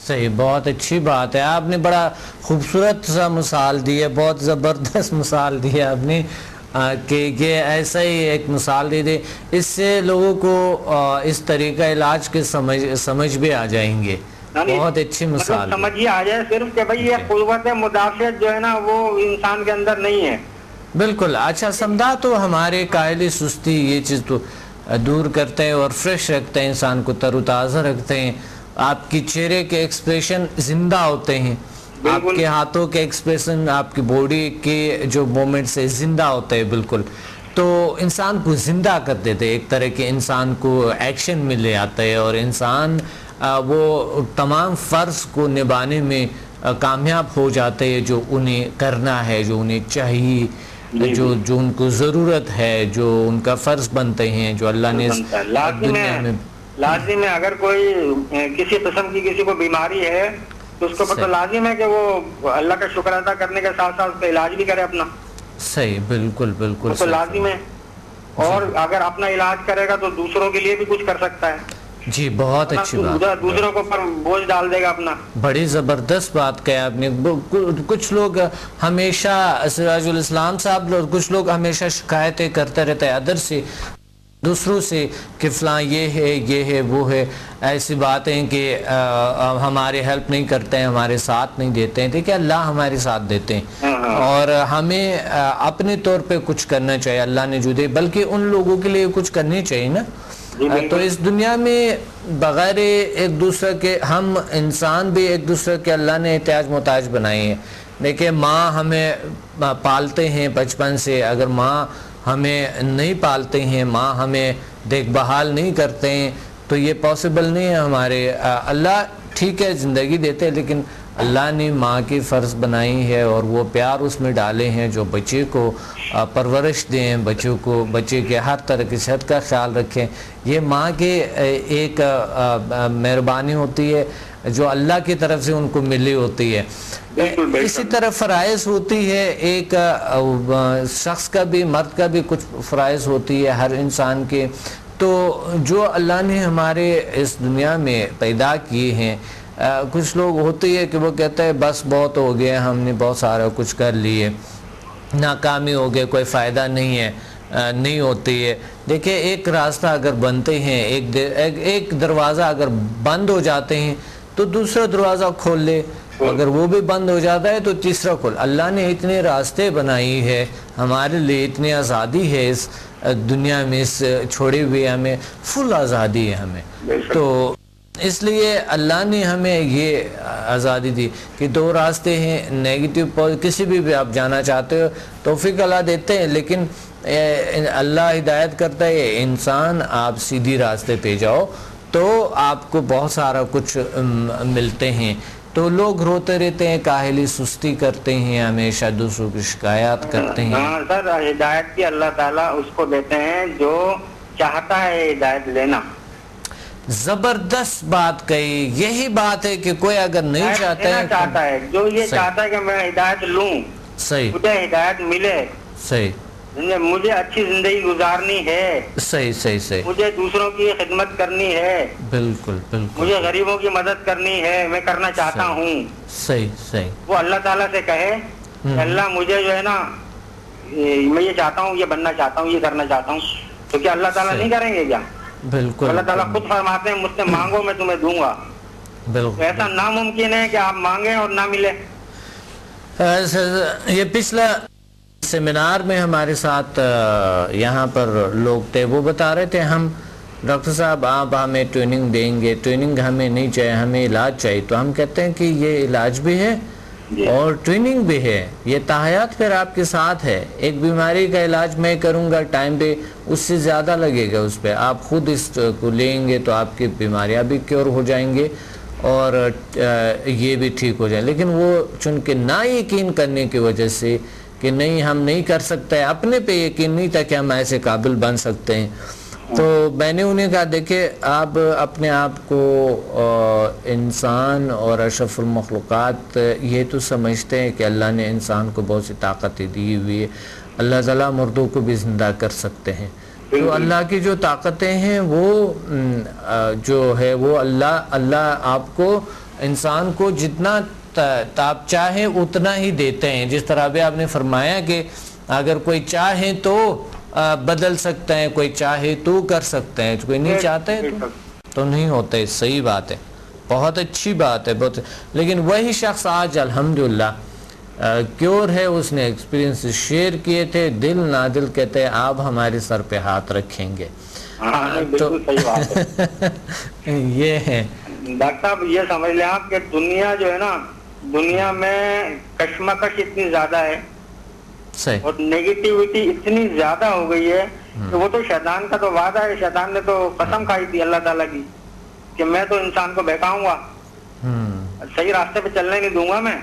صحیح، بہت اچھی بات ہے. آپ نے بڑا خوبصورت سا مثال دی ہے، بہت زبردست مثال دی ہے آپ نے کہ ایسا ہی ایک مثال دے دے، اس سے لوگوں کو اس طریقہ علاج کے سمجھ بھی آ جائیں گے. بہت اچھی مثال سمجھ ہی آ جائے صرف کہ بھئی یہ قوت مدافعت جو ہے نا وہ انسان کے اندر نہیں ہے. بالکل. اچھا سمجھا. تو ہمارے کاہلی سستی یہ چیز تو دور کرتے ہیں اور فریش رکھتے ہیں، انسان کو تر و تازہ رکھتے ہیں. آپ کی چہرے کے ایکسپریشن زندہ ہوتے ہیں، آپ کے ہاتھوں کے ایکسپریشن، آپ کی باڈی کے جو مومنٹس ہیں زندہ ہوتے ہیں. بالکل. تو انسان کو زندہ کر دیتے ہیں، ایک طرح کے انسان کو ایکشن میں لے آتا ہے، اور انسان وہ تمام فرض کو نبھانے میں کامیاب ہو جاتے ہیں جو انہیں کرنا ہے، جو انہیں چاہیے، جو ان کو ضرورت ہے، جو ان کا فرض بنتے ہیں، جو اللہ نے دنیا میں. لازم ہے اگر کوئی کسی قسم کی کسی کو بیماری ہے تو اس کو پتہ لازم ہے کہ وہ اللہ کا شکر ادا کرنے کے ساتھ ساتھ اس کا علاج بھی کرے اپنا. صحیح. بالکل بالکل تو لازم ہے. اور اگر اپنا علاج کرے گا تو دوسروں کے لیے بھی کچھ کر سکتا ہے. جی بہت اچھی بات. دوسروں کو پر بوجھ ڈال دے گا اپنا. بڑی زبردست بات کہی آپ نے. کچھ لوگ ہمیشہ سراج الاسلام صاحب، کچھ لوگ ہمیشہ شکایتیں کرتے رہتے ہیں ادر سے، دوسروں سے، کہ فلاں یہ ہے وہ ہے، ایسی باتیں کہ ہمارے ہیلپ نہیں کرتے ہیں، ہمارے ساتھ نہیں دیتے ہیں. دیکھیں اللہ ہمارے ساتھ دیتے ہیں، اور ہمیں اپنے طور پہ کچھ کرنا چاہیے. اللہ نے جو دے، بلکہ ان لوگوں کے لیے کچھ کرنی چاہیے نا. تو اس دنیا میں بغیر ایک دوسرے کے، ہم انسان بھی ایک دوسرے کے اللہ نے احتیاج محتاج بنائے ہیں. دیکھیں ماں ہمیں پالتے ہیں بچپن سے، اگر ماں ہمیں نہیں پالتے ہیں، ماں ہمیں دیکھ بھال نہیں کرتے ہیں تو یہ پاسبل نہیں ہے ہمارے. اللہ ٹھیک ہے زندگی دیتے ہیں، لیکن اللہ نے ماں کی فرض بنائی ہے اور وہ پیار اس میں ڈالے ہیں جو بچے کو پرورش دیں، بچے کے ہر طرح کی صحت کا خیال رکھیں. یہ ماں کی ایک مہربانی ہوتی ہے جو اللہ کی طرف سے ان کو ملی ہوتی ہے. اسی طرح فرائض ہوتی ہے ایک شخص کا بھی، مرد کا بھی کچھ فرائض ہوتی ہے ہر انسان کے. تو جو اللہ نے ہمارے اس دنیا میں پیدا کیے ہیں، کچھ لوگ ہوتی ہے کہ وہ کہتے ہیں بس بہت ہو گیا، ہم نے بہت سارا کچھ کر لیے، ناکامی ہو گئے، کوئی فائدہ نہیں ہے، نہیں ہوتی ہے. دیکھیں ایک راستہ اگر بنتے ہیں، ایک دروازہ اگر بند ہو جاتے ہیں تو دوسرا دروازہ کھول لے، اگر وہ بھی بند ہو جاتا ہے تو تیسرا کھول. اللہ نے اتنے راستے بنائی ہے ہمارے لیے، اتنی آزادی ہے اس دنیا میں، اس چھوڑے ہوئے ہمیں فل آزادی ہے ہمیں. تو اس لیے اللہ نے ہمیں یہ آزادی دی کہ دو راستے ہیں، نیگیٹو کسی بھی آپ جانا چاہتے ہو توفیق اللہ دیتے ہیں، لیکن اللہ ہدایت کرتا ہے انسان آپ سیدھی راستے پہ جاؤ تو آپ کو بہت سارا کچھ ملتے ہیں. تو لوگ روتے رہتے ہیں، کاہلی سستی کرتے ہیں، ہمیشہ دوسروں کی شکایات کرتے ہیں. ہاں سر، ہدایت کی اللہ تعالیٰ اس کو دیتے ہیں جو چاہتا ہے ہدایت لینا. زبردست بات کہی. یہی بات ہے کہ کوئی اگر نہیں چاہتا ہے، جو یہ چاہتا ہے کہ میں ہدایت لوں، صحیح، مجھے ہدایت ملے، صحیح، مجھے اچھی زندگی گزارنی ہے، صحیح صحیح صحیح، مجھے دوسروں کی خدمت کرنی ہے، بالکل بالکل، مجھے غریبوں کی مدد کرنی ہے، میں کرنا چاہتا ہوں. صحیح صحیح. وہ اللہ تعالیٰ سے کہے کہ اللہ مجھے جو ہے نا میں یہ چاہتا ہوں، یہ بننا چاہتا ہوں، یہ کرنا چاہتا ہوں، تو کیا اللہ تعالیٰ نہیں کریں گے کیا؟ بالکل. اللہ تعالیٰ خود فرماتے ہیں مجھ سے مانگو میں تمہیں دوں گا. بالکل. ایسا ناممکن ہے کہ آپ مانگیں اور نہ ملے. یہ پچھلا سیمینار میں ہمارے ساتھ یہاں پر لوگ تھے، وہ بتا رہے تھے ہم ڈاکٹر صاحب آپ ہمیں ٹریننگ دیں گے، ٹریننگ ہمیں نہیں چاہیے، ہمیں علاج چاہیے. تو ہم کہتے ہیں کہ یہ علاج بھی ہے اور ٹریننگ بھی ہے، یہ تحیات پھر آپ کے ساتھ ہے. ایک بیماری کا علاج میں کروں گا ٹائم پہ اس سے زیادہ لگے گا اس پہ، آپ خود اس کو لیں گے تو آپ کی بیماریاں بھی کیور ہو جائیں گے اور یہ بھی ٹھیک ہو جائیں. لیکن وہ چونکہ نا یقین کرنے کی وجہ سے کہ نہیں ہم نہیں کر سکتے، اپنے پہ یقین نہیں تھا کہ ہم ایسے قابل بن سکتے ہیں. تو میں نے انہیں کہا دیکھیں آپ اپنے آپ کو انسان اور اشرف المخلوقات یہ تو سمجھتے ہیں کہ اللہ نے انسان کو بہت سی طاقتیں دی ہوئی ہے، اللہ تعالیٰ مردوں کو بھی زندہ کر سکتے ہیں. تو اللہ کی جو طاقتیں ہیں وہ جو ہے وہ اللہ آپ کو انسان کو جتنا آپ چاہیں اتنا ہی دیتے ہیں. جس طرح بھی آپ نے فرمایا کہ اگر کوئی چاہے تو بدل سکتے ہیں, کوئی چاہے تو کر سکتے ہیں, کوئی نہیں چاہتے تو نہیں ہوتے. صحیح بات ہے, بہت اچھی بات ہے, بہت. لیکن وہی شخص آج الحمدللہ کیور ہے, اس نے ایکسپیرینس شیئر کیے تھے, دل نادل کہتے ہیں آپ ہمارے سر پہ ہاتھ رکھیں گے. بالکل صحیح بات ہے. یہ ہے ڈاکٹر صاحب, یہ سمجھ لیں آپ کہ دنیا جو ہے نا, دنیا میں کشمکش اتنی زیادہ ہے اور نیگیٹیوٹی اتنی زیادہ ہو گئی ہے کہ وہ تو شیطان کا تو وعدہ ہے, شیطان نے تو قسم کھائی تھی اللہ تعالیٰ کی کہ میں تو انسان کو بہکاؤں گا, صحیح راستے پہ چلنے نہیں دوں گا میں.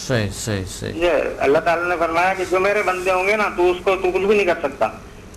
صحیح. اللہ تعالیٰ نے فرمایا کہ جو میرے بندے ہوں گے نا تو کچھ بھی نہیں کر سکتا.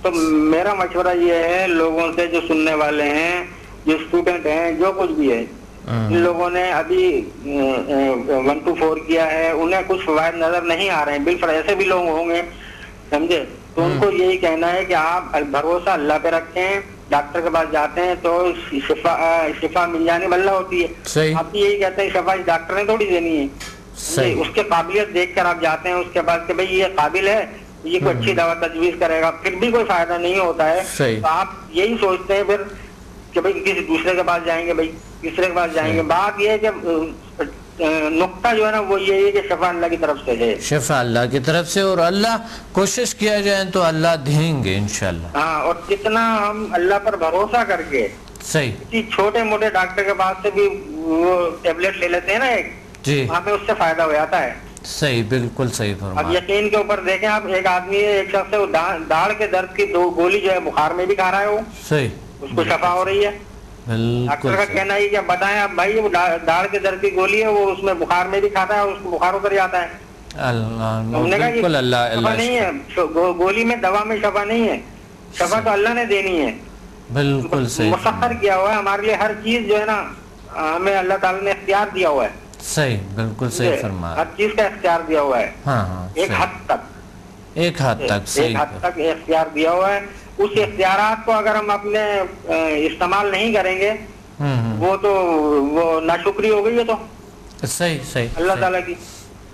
تو میرا مشورہ یہ ہے لوگوں سے, جو سننے والے ہیں, جو اسٹوڈنٹ ہیں, جو کچھ بھی ہے, ان لوگوں نے ابھی 1 to 4 کیا ہے, انہیں کچھ فوائد نظر نہیں آ رہے ہیں, بالکل ایسے بھی لوگ ہوں گے, سمجھے, تو ان کو یہی کہنا ہے کہ آپ بھروسہ اللہ پہ رکھیں. ڈاکٹر کے پاس جاتے ہیں تو شفا مل جانے والا ہوتی ہے. آپ بھی یہی کہتے ہیں شفا اس ڈاکٹر نے تھوڑی دینی ہے, اس کے قابلیت دیکھ کر آپ جاتے ہیں اس کے بعد کہ بھئی یہ قابل ہے, یہ کوئی اچھی دوا تجویز کرے گا, پھر بھی کوئی فائدہ نہیں ہوتا ہے. تو آپ یہی سوچتے ہیں پھر کہ بھئی کسی دوسرے کے پاس جائیں گے, بھئی تیسرے کے پاس جائیں گے. بات یہ ہے کہ نقطہ جو ہے نا وہ یہ ہے کہ شفا اللہ کی طرف سے ہے, شفا اللہ کی طرف سے, اور اللہ کوشش کیا جائے تو اللہ دیں گے انشاءاللہ. ہاں, اور جتنا ہم اللہ پر بھروسہ کر کے کسی چھوٹے موٹے ڈاکٹر کے پاس سے بھی وہ ٹیبلٹ لے لیتے ہیں نا ایک, ہمیں اس سے فائدہ ہو جاتا ہے. صحیح, بالکل صحیح فرمایا. اب یقین کے اوپر دیکھیں آپ, ایک آدمی ہے, ایک شخص ہے, داڑھ کے درد کی 2 گولی جو ہے بخار میں بھی کھا رہا ہے, وہ صحیح اس کو شفا ہو رہی ہے. ڈاکٹر کا کہنا ہے کہ بتائیں آپ بھائی, وہ داڑھ کے درد کی گولی ہے, وہ اس میں بخار میں بھی کھاتا ہے, اس کو بخار اتر جاتا ہے. ہم نے کہا کہ شفا نہیں ہے, گولی میں دوا میں شفا نہیں ہے, شفا تو اللہ نے دینی ہے. بالکل صحیح, مسخر کیا ہوا ہے ہمارے لیے, ہر چیز جو ہے نا ہمیں اللہ تعالیٰ نے اختیار دیا ہوا ہے. صحیح, بالکل صحیح فرمایا. ہر چیز کا اختیار دیا ہوا ہے. ہاں, ایک حد تک اختیار دیا ہوا ہے. اس اختیارات کو اگر ہم اپنے استعمال نہیں کریں گے وہ تو وہ ناشکری ہو گئی ہے. تو صحیح اللہ تعالیٰ کی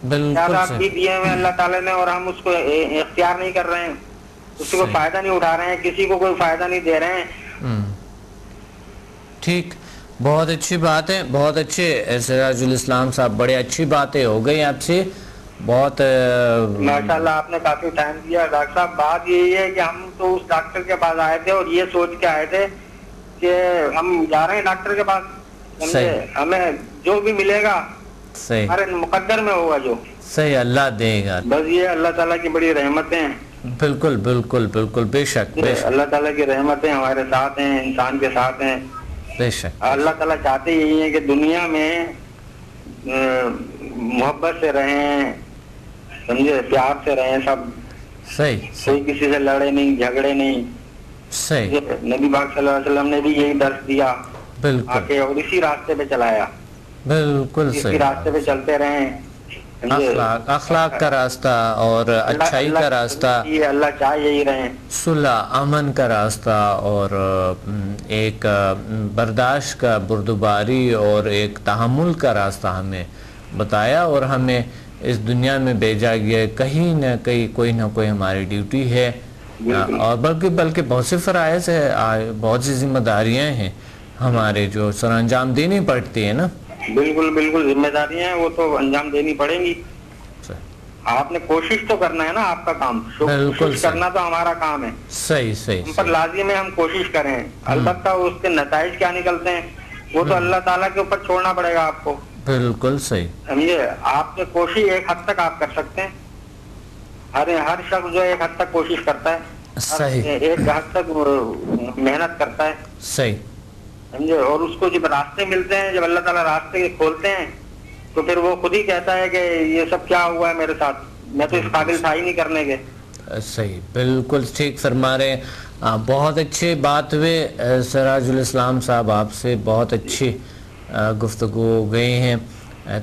اختیارات بھی دیے ہوئے اللہ تعالیٰ نے, اور ہم اس کو اختیار نہیں کر رہے ہیں, اس کو فائدہ نہیں اٹھا رہے ہیں, کسی کو کوئی فائدہ نہیں دے رہے ہیں. ٹھیک, بہت اچھی بات ہے, بہت اچھے سراج الاسلام صاحب, بڑے اچھی باتیں ہو گئی آپ سے, بہت ماشاءاللہ آپ نے کافی ٹائم دیا. ڈاکٹر صاحب بات یہی ہے کہ ہم تو اس ڈاکٹر کے پاس آئے تھے اور یہ سوچ کے آئے تھے کہ ہم جا رہے ہیں ڈاکٹر کے پاس, ہمیں جو بھی ملے گا ہمارے مقدر میں ہوگا, جو صحیح اللہ دے گا. بس یہ اللہ تعالیٰ کی بڑی رحمتیں ہیں. بالکل بالکل بالکل, بے شک اللہ تعالیٰ کی رحمتیں ہمارے ساتھ ہیں, انسان کے ساتھ ہیں. بے شک اللہ تعالیٰ چاہتے یہی ہیں کہ دنیا میں محبت سے رہیں, سمجھے, پیار سے رہیں سب. صحیح, کوئی کسی سے لڑے نہیں, جھگڑے نہیں. صحیح, نبی پاک صلی اللہ علیہ وسلم نے بھی یہی درس دیا, بالکل, اور اسی راستے پہ چلایا. بالکل اسی راستے پہ چلتے رہیں. اخلاق کا راستہ اور اچھائی کا راستہ, اللہ چاہے یہی رہیں, صلح امن کا راستہ, اور ایک برداشت کا, بردباری اور ایک تحمل کا راستہ ہمیں بتایا, اور ہمیں اس دنیا میں بھیجا گیا. کہیں نہ کہیں کوئی نہ کوئی ہماری ڈیوٹی ہے, اور بلکہ بہت سے فرائض ہے, بہت سی ذمہ داریاں ہیں ہمارے جو سر انجام دینی پڑتی ہے نا. بالکل بالکل, ذمہ داریاں ہیں, وہ تو انجام دینی پڑیں گی. آپ نے کوشش تو کرنا ہے نا, آپ کا کام کوشش کرنا تو ہمارا کام ہے. صحیح صحیح, ہم پر لازم ہے ہم کوشش کریں. البتہ اس کے نتائج کیا نکلتے ہیں وہ تو اللہ تعالیٰ کے اوپر چھوڑنا پڑے گا آپ کو. بالکل صحیح, سمجھے, آپ نے کوشش ایک حد تک آپ کر سکتے ہیں. ہر شخص جو ایک حد تک کوشش کرتا ہے, صحیح, ایک حد تک محنت کرتا ہے. صحیح, سمجھے, اور اس کو جب راستے ملتے ہیں, جب اللہ تعالیٰ راستے کھولتے ہیں تو پھر وہ خود ہی کہتا ہے کہ یہ سب کیا ہوا ہے میرے ساتھ, میں تو اس قابل تھا ہی نہیں کرنے کے. صحیح, بالکل ٹھیک فرما رہے ہیں. بہت اچھے بات ہوئے سراج الاسلام صاحب, آپ سے بہت اچھی گفتگو ہو گئی ہیں.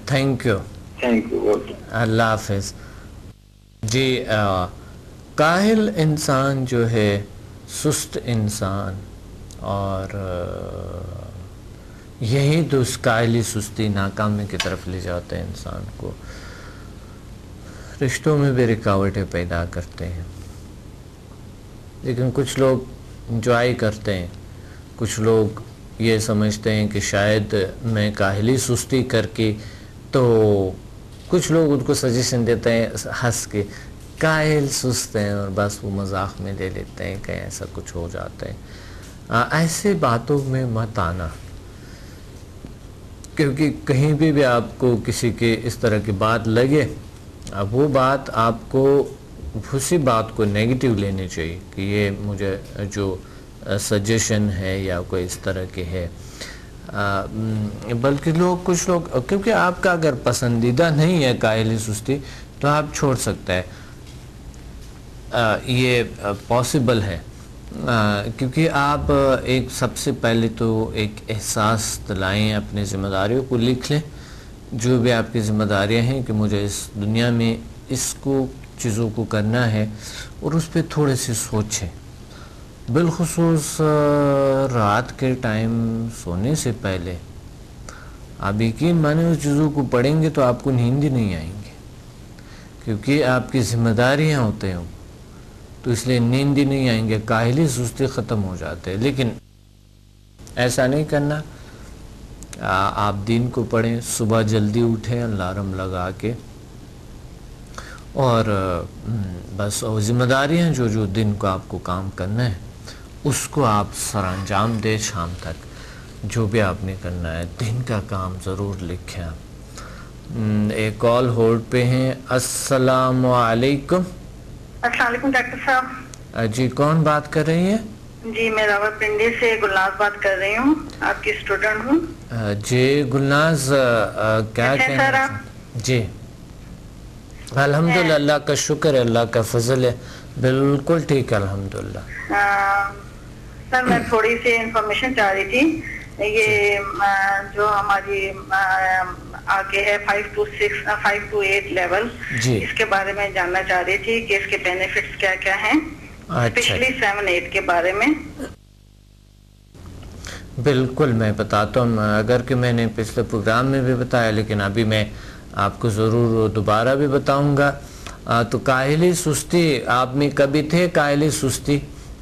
تھینک یو, اللہ حافظ. جی, کاہل انسان جو ہے, سست انسان اور یہی تو اس کاہلی سستی ناکامی کی طرف لے جاتے ہیں انسان کو، رشتوں میں بھی رکاوٹیں پیدا کرتے ہیں۔ لیکن کچھ لوگ انجوائے کرتے ہیں، کچھ لوگ یہ سمجھتے ہیں کہ شاید میں کاہلی سستی کر کے، تو کچھ لوگ ان کو سجیشن دیتے ہیں ہنس کے، کاہل سست ہیں، اور بس وہ مذاق میں لے لیتے ہیں کہ ایسا کچھ ہو جاتا ہے۔ ایسے باتوں میں مت آنا، کیونکہ کہیں بھی آپ کو کسی کے اس طرح کی بات لگے، اب وہ بات آپ کو اسی بات کو نیگیٹیو لینے چاہیے کہ یہ مجھے جو سجیشن ہے یا کوئی اس طرح کی ہے، بلکہ کچھ لوگ کیونکہ آپ کا اگر پسندیدہ نہیں ہے کاہلی سستی تو آپ چھوڑ سکتے ہیں، یہ پاسبل ہے، کیونکہ آپ ایک سب سے پہلے تو ایک احساس دلائیں، اپنی ذمہ داریوں کو لکھ لیں، جو بھی آپ کی ذمہ داریاں ہیں کہ مجھے اس دنیا میں اس کو چیزوں کو کرنا ہے، اور اس پہ تھوڑے سے سوچیں، بالخصوص رات کے ٹائم سونے سے پہلے۔ آپ یقین مانیں اس چیزوں کو پڑھیں گے تو آپ کو نیند ہی نہیں آئیں گے، کیونکہ آپ کی ذمہ داریاں ہوتے ہیں، تو اس لیے نیند ہی نہیں آئیں گے، کاہلی سستی ختم ہو جاتے ہیں۔ لیکن ایسا نہیں کرنا، آپ دین کو پڑھیں، صبح جلدی اٹھیں الارم لگا کے، اور بس ذمہ داریاں جو دن کو آپ کو کام کرنا ہے اس کو آپ سر انجام دیں، شام تک جو بھی آپ نے کرنا ہے دن کا کام ضرور لکھیں۔ ایک کال ہولڈ پہ ہیں۔ السلام علیکم۔ السلام علیکم ڈاکٹر صاحب۔ جی کون بات کر رہی ہیں؟ جی میں راول پنڈی سے گلناز بات کر رہی ہوں، آپ کی اسٹوڈنٹ ہوں۔ جی گلناز، کیا کہنا ہے؟ جی الحمدللہ، اللہ کا شکر ہے، اللہ کا فضل ہے، بالکل ٹھیک ہے الحمدللہ۔ سر میں تھوڑی سی انفارمیشن چاہ رہی تھی، یہ جو ہماری آگے ہے 5 to 6 5 to 8 لیول، اس کے بارے میں جاننا چاہ رہی تھی کہ اس کے بینیفٹس کیا کیا ہیں، اسپیشلی 7-8 کے بارے میں۔ بالکل میں بتاتا ہوں، اگر کہ میں نے پچھلے پروگرام میں بھی بتایا لیکن ابھی میں آپ کو ضرور دوبارہ بھی بتاؤں گا۔ تو کاہلی سستی آپ میں کبھی تھے؟ کاہلی سستی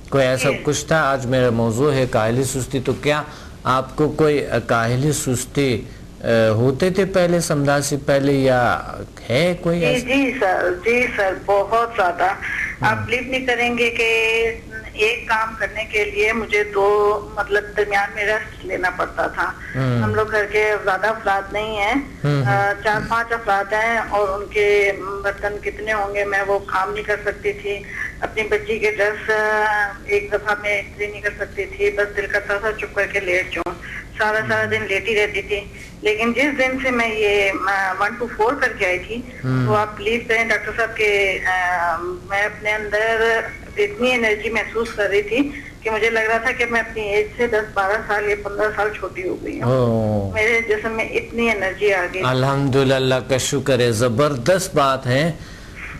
کوئی ایسا کچھ تھا؟ آج میرا موضوع ہے کاہلی سستی، تو کیا آپ کو کوئی کاہلی سستی ہوتے تھے پہلے سمجھا سے پہلے، یا ہے کوئی ایسا؟ جی سر بہت زیادہ، آپ بلیو نہیں کریں گے کہ ایک کام کرنے کے لیے مجھے درمیان میں ریسٹ لینا پڑتا تھا۔ ہم لوگ گھر کے زیادہ افراد نہیں ہیں، 4-5 افراد ہیں، اور ان کے برتن کتنے ہوں گے میں وہ کام نہیں کر سکتی تھی، اپنی بچی کے ڈریس ایک دفعہ میں استری نہیں کر سکتی تھی، بس دل کرتا تھا چپ کر کے لیٹ جاؤں، سارا دن لیٹی رہتی تھی۔ لیکن جس دن سے میں یہ 1 to 4 کر کے آئی تھی، تو آپ بلیو کریں ڈاکٹر صاحب کہ میں اپنے اندر اتنی انرجی محسوس کر رہی تھی کہ مجھے لگ رہا تھا کہ میں اپنی ایج سے 10-12 سال یا 15 سال چھوٹی ہو گئی ہوں، میرے جسم میں اتنی انرجی آ گئی۔ الحمدللہ، اللہ کا شکر ہے، زبردست بات ہے،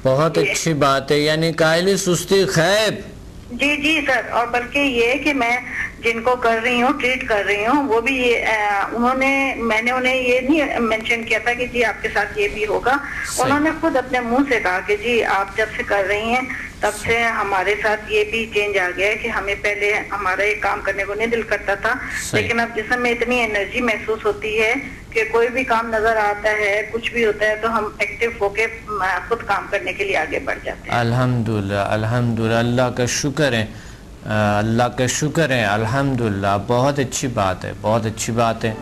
بہت اچھی بات ہے، یعنی کاہلی سستی خیب۔ جی سر، اور بلکہ یہ کہ میں جن کو کر رہی ہوں، ٹریٹ کر رہی ہوں، وہ بھی میں نے انہیں یہ نہیں مینشن کیا تھا کہ جی آپ کے ساتھ یہ بھی ہوگا، انہوں نے خود اپنے منہ سے کہا کہ جی آپ جب سے کر رہی ہیں تب سے ہمارے ساتھ یہ بھی چینج آ گیا ہے کہ ہمیں پہلے ہمارا یہ کام کرنے کو نہیں دل کرتا تھا، لیکن اب جسم میں اتنی انرجی محسوس ہوتی ہے کہ کوئی بھی کام نظر آتا ہے، کچھ بھی ہوتا ہے تو ہم ایکٹیو ہو کے خود کام کرنے کے لیے آگے بڑھ جاتے ہیں۔ الحمدللہ، اللہ کا شکر ہے، اللہ کا شکر ہے، الحمدللہ، بہت اچھی بات ہے، بہت اچھی بات ہے۔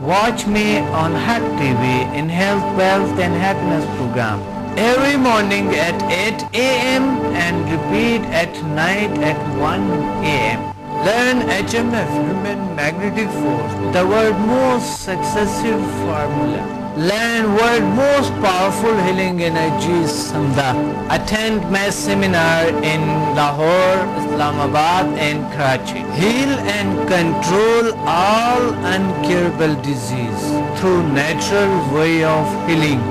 Watch me on hike TV in health wealth and happiness programme every morning at 8 a.m. and repeat at night at 1 a.m. Learn HMF, Human Magnetic Force, the world's most successful formula. Learn world's most powerful healing energies, Samda. Attend my seminar in Lahore, Islamabad and Karachi. Heal and control all incurable disease through natural way of healing.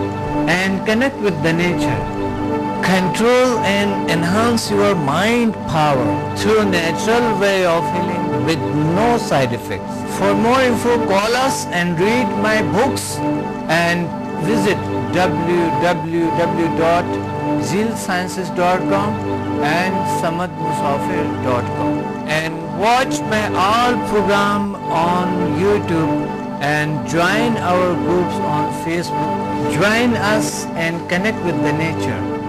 And connect with the nature. Control and enhance your mind power through natural way of healing with no side effects. For more info, call us and read my books and visit www.zealsciences.com and samadmusafir.com and watch my all program on YouTube and join our groups on Facebook. Join us and connect with the nature.